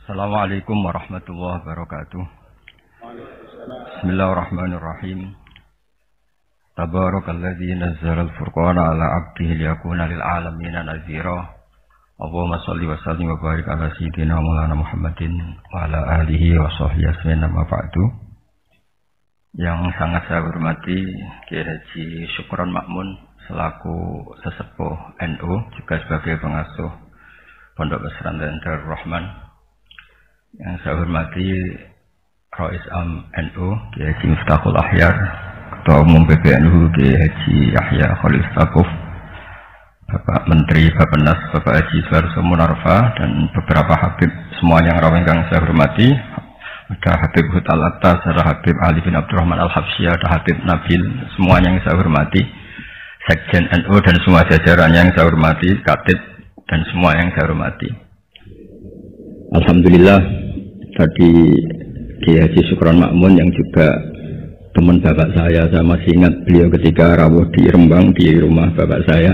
Assalamualaikum warahmatullahi wabarakatuh. Bismillahirrahmanirrahim. Tabarakalladzi nazzala al-furqana ala 'abdihi liyakuna lil 'alamina nazira. Allahumma shalli wa sallim wa barik ala sayyidina Maulana Muhammadin wa ala alihi wa sahbihi ajmain amma ba'du. Yang sangat saya hormati Kiai Haji Syukron Makmun selaku sesepuh NU juga sebagai pengasuh Pondok Pesantren Darul Rahman. Yang saya hormati Rais Am NU Kiai Haji Miftahul Ahyar, Ketua Umum PBNU Kiai Haji Yahya Khalil Stakuf, Bapak Menteri Bappenas Bapak Haji Suharto Monarfa, dan beberapa habib semua yang raweh yang saya hormati. Ada Habib Hutal Atas, ada Habib Ali bin Abdurrahman Al-Habsyi, ada Habib Nabil, semuanya yang saya hormati, Sekjen NU dan semua jajarannya yang saya hormati, Katib dan semua yang saya hormati. Alhamdulillah, tadi Kiai Haji Syukron Makmun yang juga teman bapak saya masih ingat beliau ketika rawuh di Rembang di rumah bapak saya.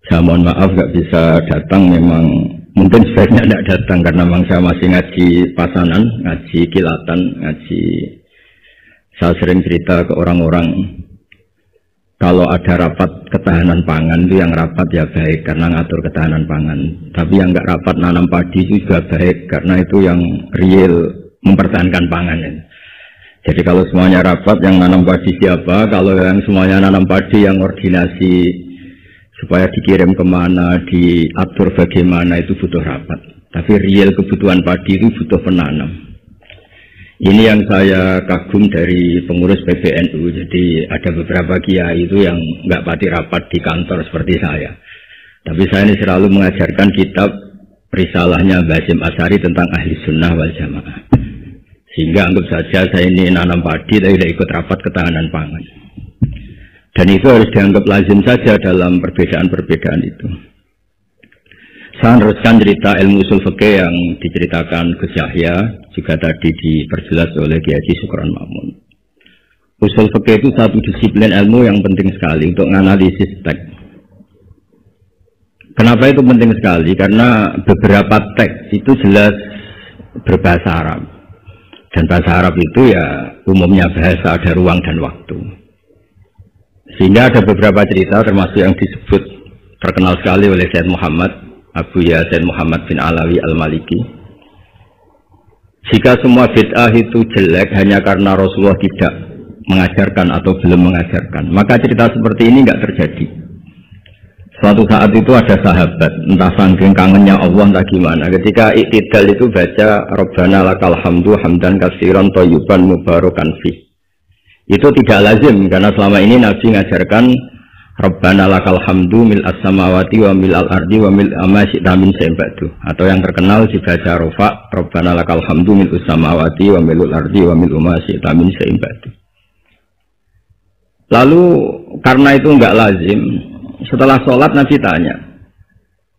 Saya mohon maaf gak bisa datang, memang mungkin sebaiknya tidak datang karena memang saya masih ngaji pasanan, ngaji kilatan, ngaji. Saya sering cerita ke orang-orang, kalau ada rapat ketahanan pangan itu yang rapat ya baik karena ngatur ketahanan pangan. Tapi yang nggak rapat nanam padi itu juga baik karena itu yang real mempertahankan pangan. Jadi kalau semuanya rapat, yang nanam padi siapa? Kalau yang semuanya nanam padi, yang koordinasi supaya dikirim kemana, diatur bagaimana, itu butuh rapat. Tapi real kebutuhan padi itu butuh penanam. Ini yang saya kagum dari pengurus PBNU. Jadi ada beberapa kiai itu yang nggak pati rapat di kantor seperti saya. Tapi saya ini selalu mengajarkan kitab risalahnya Basim Asyari tentang ahli sunnah wal jamaah. Sehingga anggap saja saya ini nanam padi tapi tidak ikut rapat ketahanan pangan. Dan itu harus dianggap lazim saja dalam perbedaan-perbedaan itu. Saya meneruskan cerita ilmu usul fikih yang diceritakan Gus Yahya, juga tadi diperjelas oleh Kiai Haji Syukron Makmun. Usul fikih itu satu disiplin ilmu yang penting sekali untuk menganalisis teks. Kenapa itu penting sekali? Karena beberapa teks itu jelas berbahasa Arab. Dan bahasa Arab itu ya umumnya bahasa, ada ruang dan waktu. Sehingga ada beberapa cerita termasuk yang disebut terkenal sekali oleh Sayyid Muhammad Abu Yasin Muhammad bin Alawi Al-Maliki. Jika semua bid'ah itu jelek hanya karena Rasulullah tidak mengajarkan atau belum mengajarkan, maka cerita seperti ini enggak terjadi. Suatu saat itu ada sahabat, entah saking kangennya Allah entah gimana, ketika iktidal itu baca Rabbana lakal hamdu hamdan katsiran thayyiban mubarakan fi. Itu tidak lazim karena selama ini Nabi mengajarkan Rabbana lakal hamdu mil as-samawati wa mil al-ardi wa mil ma syi'ta min syai'in ba'du. Atau yang terkenal dibaca Rafa, Rabbana lakal hamdu mil as-samawati wa mil al-ardi wa mil ma syi'ta min syai'in ba'du. Lalu karena itu enggak lazim, setelah sholat Nabi tanya,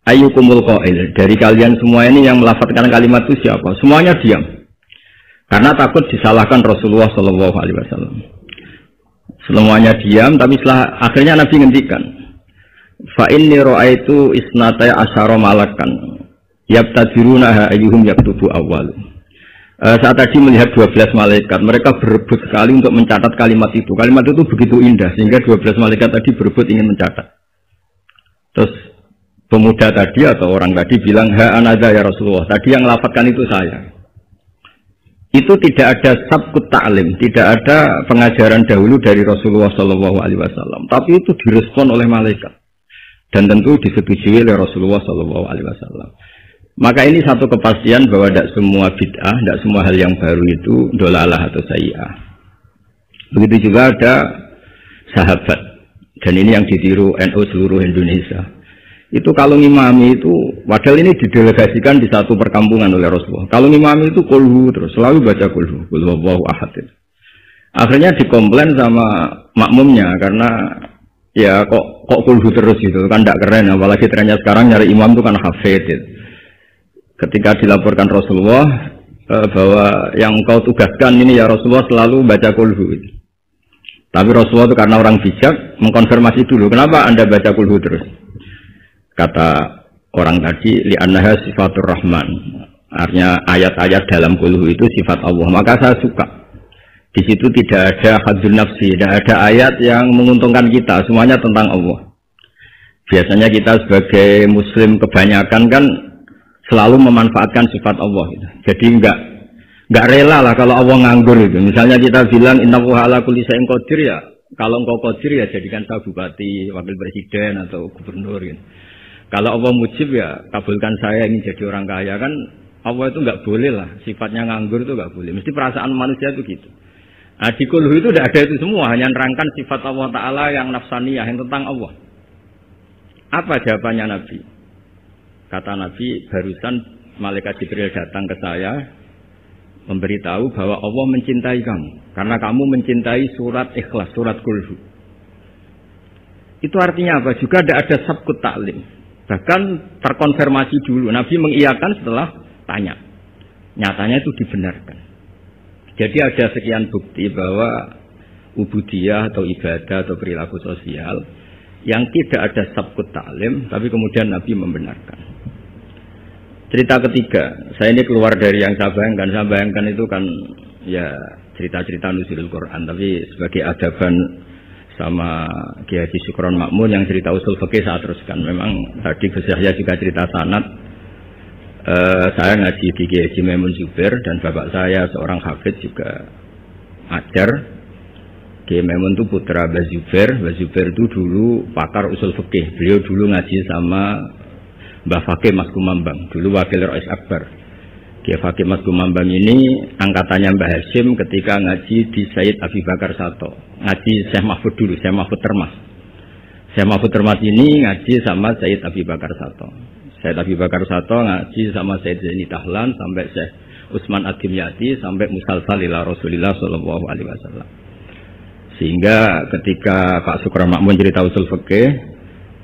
ayyukumul qail, dari kalian semua ini yang melafadzkan kalimat itu siapa? Semuanya diam. Karena takut disalahkan Rasulullah sallallahu alaihi wasallam. Semuanya diam, tapi setelah akhirnya Nabi ngendikan, fa inni ra'aitu isnatai asyara malakan yabtadirunaha ayyuhum yaktubu awwal. Saat tadi melihat 12 malaikat, mereka berebut sekali untuk mencatat kalimat itu. Kalimat itu begitu indah sehingga 12 malaikat tadi berebut ingin mencatat. Terus pemuda tadi atau orang tadi bilang, ha anada ya Rasulullah, tadi yang lafadzkan itu saya. Itu tidak ada sabkut ta'lim, tidak ada pengajaran dahulu dari Rasulullah SAW, tapi itu direspon oleh malaikat dan tentu disetujui oleh Rasulullah SAW. Maka ini satu kepastian bahwa tidak semua bid'ah, tidak semua hal yang baru itu dolalah atau sayyi'ah. Begitu juga ada sahabat, dan ini yang ditiru NU seluruh Indonesia. Itu kalau ngimami itu, padahal ini didelegasikan di satu perkampungan oleh Rasulullah. Kalau ngimami itu kulhu terus, selalu baca kulhu, kulhuwallahu ahad. Akhirnya dikomplain sama makmumnya karena ya kok kulhu terus gitu, kan tidak keren. Apalagi trennya sekarang nyari imam itu kan hafid. Ketika dilaporkan Rasulullah bahwa yang kau tugaskan ini ya Rasulullah selalu baca kulhu. Tapi Rasulullah itu karena orang bijak mengkonfirmasi dulu, kenapa anda baca kulhu terus? Kata orang tadi, li'annaha sifatur rahman. Artinya ayat-ayat dalam kulhu itu sifat Allah. Maka saya suka. Di situ tidak ada hadzun nafsi, tidak ada ayat yang menguntungkan kita. Semuanya tentang Allah. Biasanya kita sebagai Muslim kebanyakan kan selalu memanfaatkan sifat Allah. Jadi enggak rela lah kalau Allah nganggur itu. Misalnya kita bilang innallaha ala kulli syai'in qadir ya. Kalau engkau qadir ya jadikan saya bupati, wakil presiden atau gubernur gitu. Kalau Allah mujib ya kabulkan saya ingin jadi orang kaya kan Allah itu enggak boleh lah. Sifatnya nganggur itu enggak boleh. Mesti perasaan manusia itu gitu. Nah, di kulhu itu tidak ada itu semua, hanya nerangkan sifat Allah Ta'ala yang nafsaniyah, yang tentang Allah. Apa jawabannya Nabi? Kata Nabi, barusan malaikat Jibril datang ke saya memberitahu bahwa Allah mencintai kamu karena kamu mencintai surat Ikhlas, surat Kulhu. Itu artinya apa? Juga tidak ada sabkut taklim. Bahkan terkonfirmasi dulu. Nabi mengiyakan setelah tanya. Nyatanya itu dibenarkan. Jadi ada sekian bukti bahwa ubudiyah atau ibadah atau perilaku sosial yang tidak ada sabkut taklim, tapi kemudian Nabi membenarkan. Cerita ketiga, saya ini keluar dari yang saya bayangkan itu kan ya cerita-cerita nuzulul Quran, tapi sebagai adaban sama Kiai Haji Syukron Makmun yang cerita usul fikih saya teruskan. Memang tadi Gus Yahya juga cerita sanad. Saya ngaji di Kiai Haji Maimun Zubair dan bapak saya seorang hafidz juga ajar. Kiai Maimun itu putra Mbah Zubair. Mbah Zubair itu dulu pakar usul fikih. Beliau dulu ngaji sama Mbah Fakih Mas Kumambang, dulu wakil Rais Akbar. Kiai Fakih Mas Kumambang ini angkatannya Mbah Hasyim ketika ngaji di Sayyid Abi Bakar Sato. Ngaji Syekh Mahfud dulu, Syekh Mahfud Termas. Syekh Mahfud Termas ini ngaji sama Sayyid Abi Bakar Sato. Sayyid Abi Bakar Sato ngaji sama Sayyid Zaini Tahlan sampai Syekh Utsman Ad-Dimyati sampai musalsal ila Rasulillah sallallahu alaihi wasallam. Sehingga ketika Pak Syukron Makmun cerita usul fikih,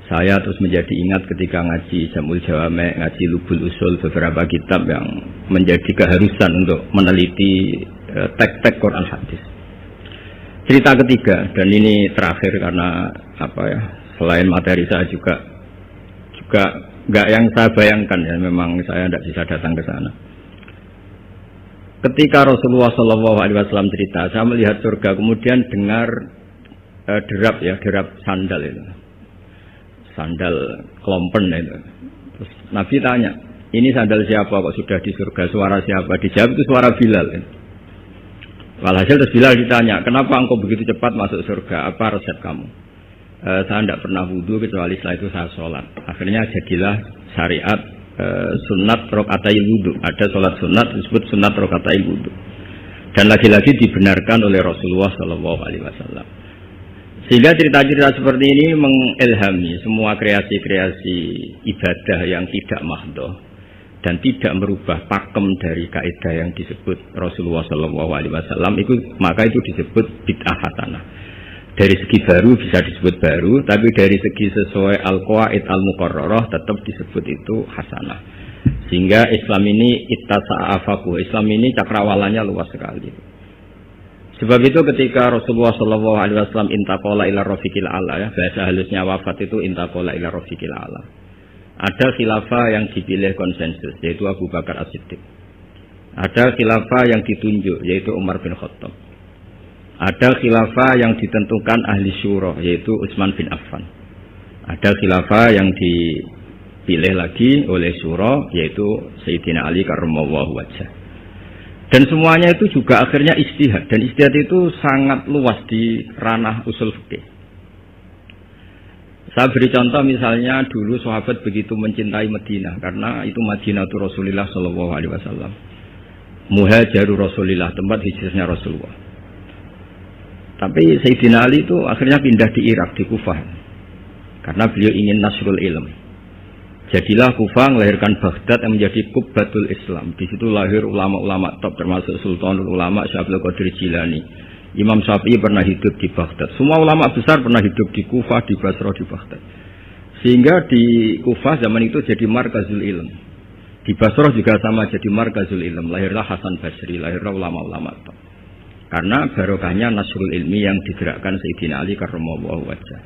saya terus menjadi ingat ketika ngaji Jamul Jawame, ngaji Lubul Usul, beberapa kitab yang menjadi keharusan untuk meneliti teks-teks Quran hadis. Cerita ketiga, dan ini terakhir karena apa ya, selain materi saya juga nggak yang saya bayangkan ya, memang saya tidak bisa datang ke sana. Ketika Rasulullah SAW cerita, saya melihat surga, kemudian dengar derap sandal itu. Sandal klompen itu. Terus Nabi tanya, ini sandal siapa kok sudah di surga, suara siapa? Dijawab itu suara Bilal. Walhasil terus Bilal ditanya, kenapa engkau begitu cepat masuk surga? Apa resep kamu? Saya tidak pernah wudhu kecuali setelah itu saya sholat. Akhirnya jadilah syariat sunat rokaatil wudhu. Ada sholat sunat disebut sunat rokaatil wudhu. Dan lagi-lagi dibenarkan oleh Rasulullah SAW. Sehingga cerita-cerita seperti ini mengilhami semua kreasi-kreasi ibadah yang tidak mahdoh dan tidak merubah pakem dari kaidah yang disebut Rasulullah SAW. Maka itu disebut bid'ah hasanah. Dari segi baru bisa disebut baru, tapi dari segi sesuai al-qawaid al-muqarrarah tetap disebut itu hasanah. Sehingga Islam ini ittasa'afaku, Islam ini cakrawalanya luas sekali. Sebab itu ketika Rasulullah SAW intaqala ila rafiqil a'la, ya, bahasa halusnya wafat itu intaqala ila rafiqil a'la. Ada khilafah yang dipilih konsensus, yaitu Abu Bakar As-Siddiq. Ada khilafah yang ditunjuk, yaitu Umar bin Khattab. Ada khilafah yang ditentukan ahli syura, yaitu Utsman bin Affan. Ada khilafah yang dipilih lagi oleh syura, yaitu Sayyidina Ali karramallahu wajhah. Dan semuanya itu juga akhirnya ijtihad. Dan ijtihad itu sangat luas di ranah usul fikih. Saya beri contoh misalnya dulu sahabat begitu mencintai Madinah. Karena itu Madinah itu Rasulullah SAW. Muhajiru Rasulullah, tempat hijrahnya Rasulullah. Tapi Sayyidina Ali itu akhirnya pindah di Irak, di Kufah. Karena beliau ingin nasrul ilm. Jadilah Kufah melahirkan Baghdad yang menjadi kubbatul Islam. Di situ lahir ulama-ulama top termasuk Sultanul Ulama Syekh Abdul Qadir Jilani. Imam Syafi'i pernah hidup di Baghdad. Semua ulama besar pernah hidup di Kufah, di Basra, di Baghdad. Sehingga di Kufah zaman itu jadi markazul ilm. Di Basra juga sama jadi markazul ilm. Lahirlah Hasan Basri, lahirlah ulama-ulama top. Karena barokahnya nasrul ilmi yang digerakkan Sayyidina Ali karramallahu wajhah.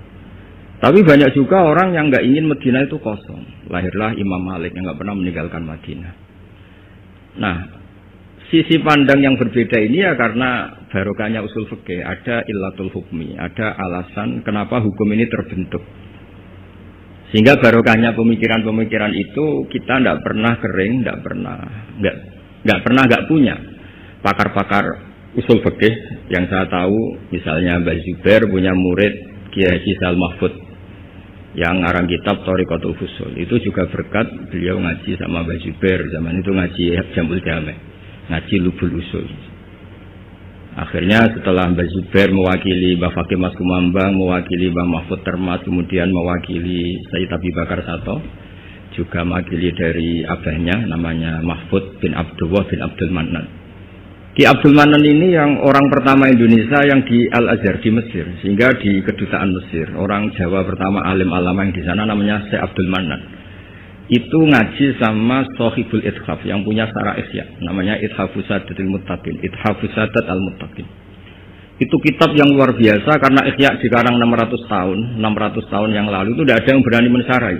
Tapi banyak juga orang yang nggak ingin Madinah itu kosong. Lahirlah Imam Malik yang nggak pernah meninggalkan Madinah. Nah, sisi pandang yang berbeda ini ya karena barokahnya usul fikih, ada illatul hukmi, ada alasan kenapa hukum ini terbentuk. Sehingga barokahnya pemikiran-pemikiran itu kita tidak pernah kering, nggak pernah punya pakar-pakar usul fikih yang saya tahu, misalnya Mbak Zubair punya murid Kiai Haji Sal Mahfud yang ngarang kitab Thariqatul Fusul. Itu juga berkat beliau ngaji sama Mbak Zubair, zaman itu ngaji Jamul Jame, ngaji Lubul Usul. Akhirnya setelah Mbak Zubair mewakili Mbak Fakih Mas Kumambang, mewakili Mbak Mahfud Termas, kemudian mewakili Sayyid Abi Bakar Sato, juga mewakili dari abahnya namanya Mahfud bin Abdullah bin Abdul Manan. Ki Abdul Manan ini yang orang pertama Indonesia yang di Al-Azhar di Mesir, sehingga di kedutaan Mesir orang Jawa pertama alim alama yang di sana namanya Syekh Abdul Manan. Itu ngaji sama Sohibul Ithaf yang punya Syarah Ihya, namanya Ithafus Sadatil Muttaqin, Ithafus Sadat Al-Muttaqin. Itu kitab yang luar biasa karena Ihya dikarang 600 tahun yang lalu itu tidak ada yang berani mensarai.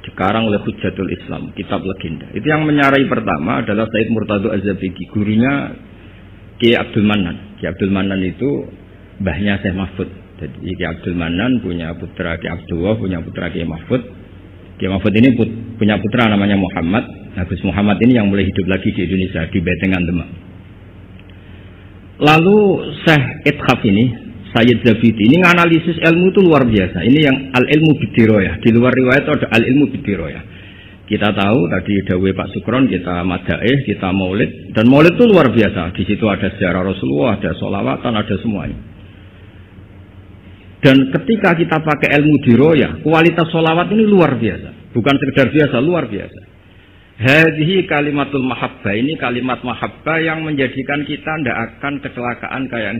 Dikarang oleh Hujjatul Islam, kitab legenda. Itu yang menyarai pertama adalah Said Murtado Az-Zabidi, gurunya Kiai Abdul Manan. Kiai Abdul Manan itu mbahnya Syekh Mahfud. Jadi Kiai Abdul Manan punya putra Kiai Abdullah, punya putra Kiai Mahfud. Kiai Mahfud ini punya putra namanya Muhammad. Gus Muhammad ini yang mulai hidup lagi di Indonesia, di Betengan Demak. Lalu Syekh Ithaf ini, Sayyid Zabidi ini menganalisis ilmu itu luar biasa. Ini yang al-ilmu bidiroyah. Di luar riwayat ada al-ilmu bidiroyah. Kita tahu tadi dawuh Pak Sukron, kita madaih, kita maulid. Dan maulid itu luar biasa. Di situ ada sejarah Rasulullah, ada sholawatan, ada semuanya. Dan ketika kita pakai ilmu diroyah, kualitas sholawat ini luar biasa. Bukan sekedar biasa, luar biasa. Hadhihi kalimatul mahabbah, ini kalimat mahabbah yang menjadikan kita tidak akan kecelakaan kayak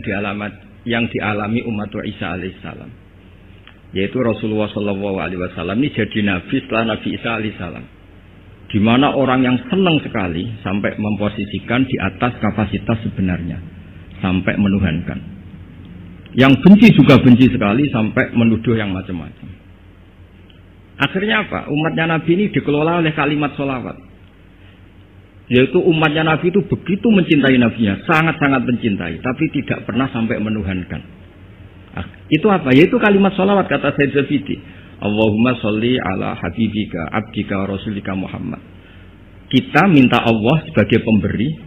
yang dialami umat Isa alaihissalam. Yaitu Rasulullah SAW ini jadi nabi setelah Nabi Isa alaihissalam. Di mana orang yang senang sekali sampai memposisikan di atas kapasitas sebenarnya, sampai menuhankan. Yang benci juga benci sekali sampai menuduh yang macam-macam. Akhirnya apa? Umatnya Nabi ini dikelola oleh kalimat sholawat. Yaitu umatnya Nabi itu begitu mencintai Nabinya, sangat-sangat mencintai, tapi tidak pernah sampai menuhankan. Itu apa? Yaitu kalimat sholawat, kata Sayyid Zabidi. Allahumma sholli ala habibika, abdika, rasulika Muhammad. Kita minta Allah sebagai pemberi.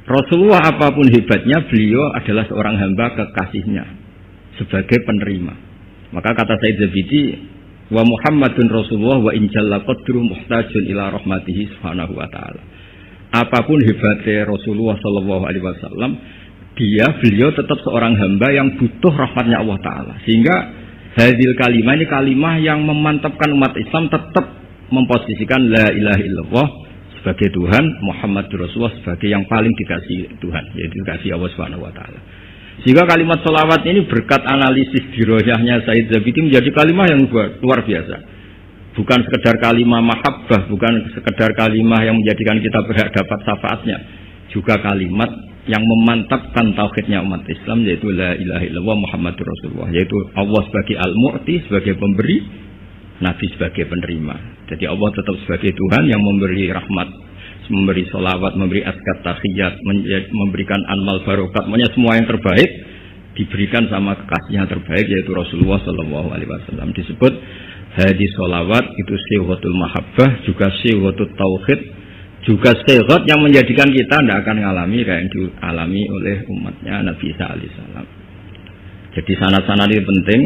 Rasulullah apapun hebatnya, beliau adalah seorang hamba kekasihnya sebagai penerima. Maka kata Sayyid Zabidi, wa Muhammadun Rasulullah wa injalla qadru muhtajun ila rahmatihi subhanahu wa ta'ala. Apapun hebatnya Rasulullah sallallahu alaihi wasallam, beliau tetap seorang hamba yang butuh rahmatnya Allah Ta'ala. Sehingga hadil kalimah ini kalimah yang memantapkan umat Islam tetap memposisikan la ilaha illallah sebagai Tuhan, Muhammad Rasulullah sebagai yang paling dikasih Tuhan, yaitu dikasih Allah Subhanahu wa taala. Sehingga kalimat sholawat ini berkat analisis diroyahnya Sayyid Zabidi menjadi kalimat yang luar biasa. Bukan sekedar kalimat mahabbah, bukan sekedar kalimat yang menjadikan kita berhak dapat syafaatnya, juga kalimat yang memantapkan tauhidnya umat Islam, yaitu la ilaha illallah Muhammadur Rasulullah, yaitu Allah sebagai al-mu'ti, sebagai pemberi, Nabi sebagai penerima. Jadi Allah tetap sebagai Tuhan yang memberi rahmat, memberi sholawat, memberi askat tahiyat, memberikan anmal barokat, semuanya semua yang terbaik diberikan sama kekasihnya terbaik, yaitu Rasulullah Sallallahu Alaihi Wasallam. Disebut hadis sholawat itu syihatul mahabbah, juga syihatul tauhid, juga syihat yang menjadikan kita tidak akan mengalami kayak yang dialami oleh umatnya Nabi Isa alaihissalam. Jadi sanad-sanad ini penting.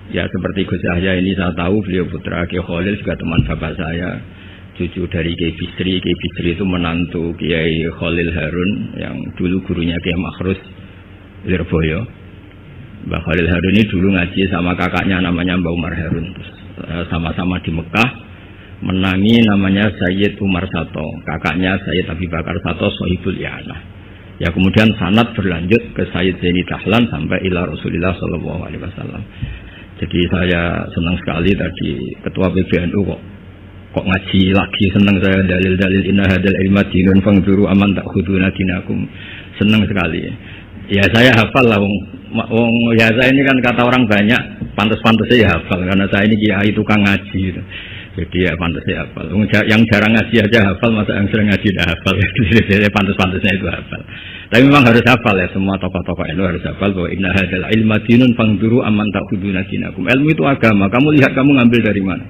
Ya seperti Gus Yahya ini saya tahu beliau putra Kiai Khalil, juga teman bapak saya, cucu dari Kiai Bisri. Kiai Bisri itu menantu Kiai Khalil Harun yang dulu gurunya Kiai Makhrus Lirboyo. Mbak Khalil Harun ini dulu ngaji sama kakaknya namanya Mbak Umar Harun. Sama-sama di Mekah menangi namanya Sayyid Umar Sato, kakaknya Sayyid Abi Bakar Sato Sohibul I'anah. Ya kemudian sanad berlanjut ke Sayyid Zaini Dahlan sampai ila Rasulullah Sallallahu Alaihi Wasallam. Jadi saya senang sekali tadi ketua PBNU kok ngaji lagi, senang saya dalil-dalil inna hadal ilma dinun fangduru aman takhuduna dinakum. Senang sekali. Ya saya hafal lah wong ya saya ini kan kata orang banyak pantas-pantas saya hafal karena saya ini kiai tukang ngaji gitu. Jadi ya pantasnya hafal. Yang jarang ngaji aja hafal, masa yang sering ngaji tidak hafal. Jadi pantas-pantasnya itu hafal. Tapi memang harus hafal ya, semua tokoh-tokoh itu harus hafal bahwa inna hadzal ilma dinun fangduru amman ta'khuduna dinakum. Ilmu itu agama. Kamu lihat kamu ngambil dari mana?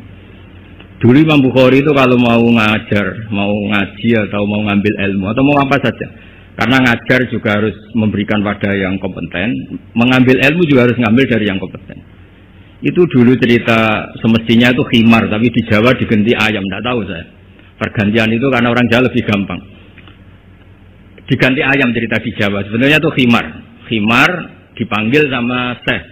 Dulu Imam Bukhari itu kalau mau ngajar, mau ngaji atau mau ngambil ilmu atau mau apa saja. Karena ngajar juga harus memberikan pada yang kompeten, mengambil ilmu juga harus ngambil dari yang kompeten. Itu dulu cerita semestinya itu khimar, tapi di Jawa diganti ayam, tidak tahu saya. Pergantian itu karena orang Jawa lebih gampang. Diganti ayam cerita di Jawa, sebenarnya itu khimar. Khimar dipanggil sama Syekh.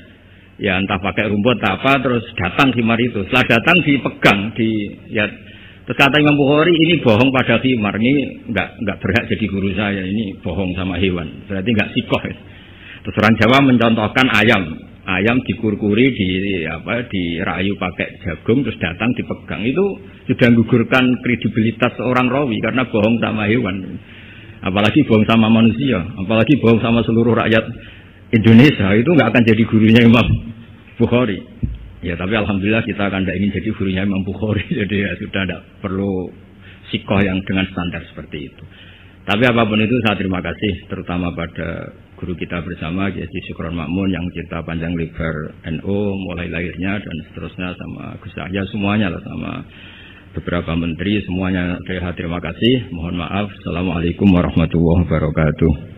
Ya entah pakai rumput apa, terus datang khimar itu. Setelah datang dipegang, terus kata Imam Bukhari, ini bohong pada khimar, ini enggak berhak jadi guru saya, ini bohong sama hewan. Berarti enggak sikoh. Terus orang Jawa mencontohkan ayam. Ayam dikurkuri, dirayu pakai jagung, terus datang dipegang. Itu sudah menggugurkan kredibilitas seorang rawi karena bohong sama hewan. Apalagi bohong sama manusia, apalagi bohong sama seluruh rakyat Indonesia, itu nggak akan jadi gurunya Imam Bukhari. Ya tapi alhamdulillah kita akan tidak ingin jadi gurunya Imam Bukhari. Jadi ya sudah tidak perlu sikoh yang dengan standar seperti itu. Tapi apapun itu saya terima kasih terutama pada guru kita bersama Kiai Syukron Makmun yang cerita panjang lebar NU mulai lahirnya dan seterusnya, sama Gus Yahya semuanya lah, sama beberapa menteri semuanya. Terima kasih. Mohon maaf. Assalamualaikum warahmatullahi wabarakatuh.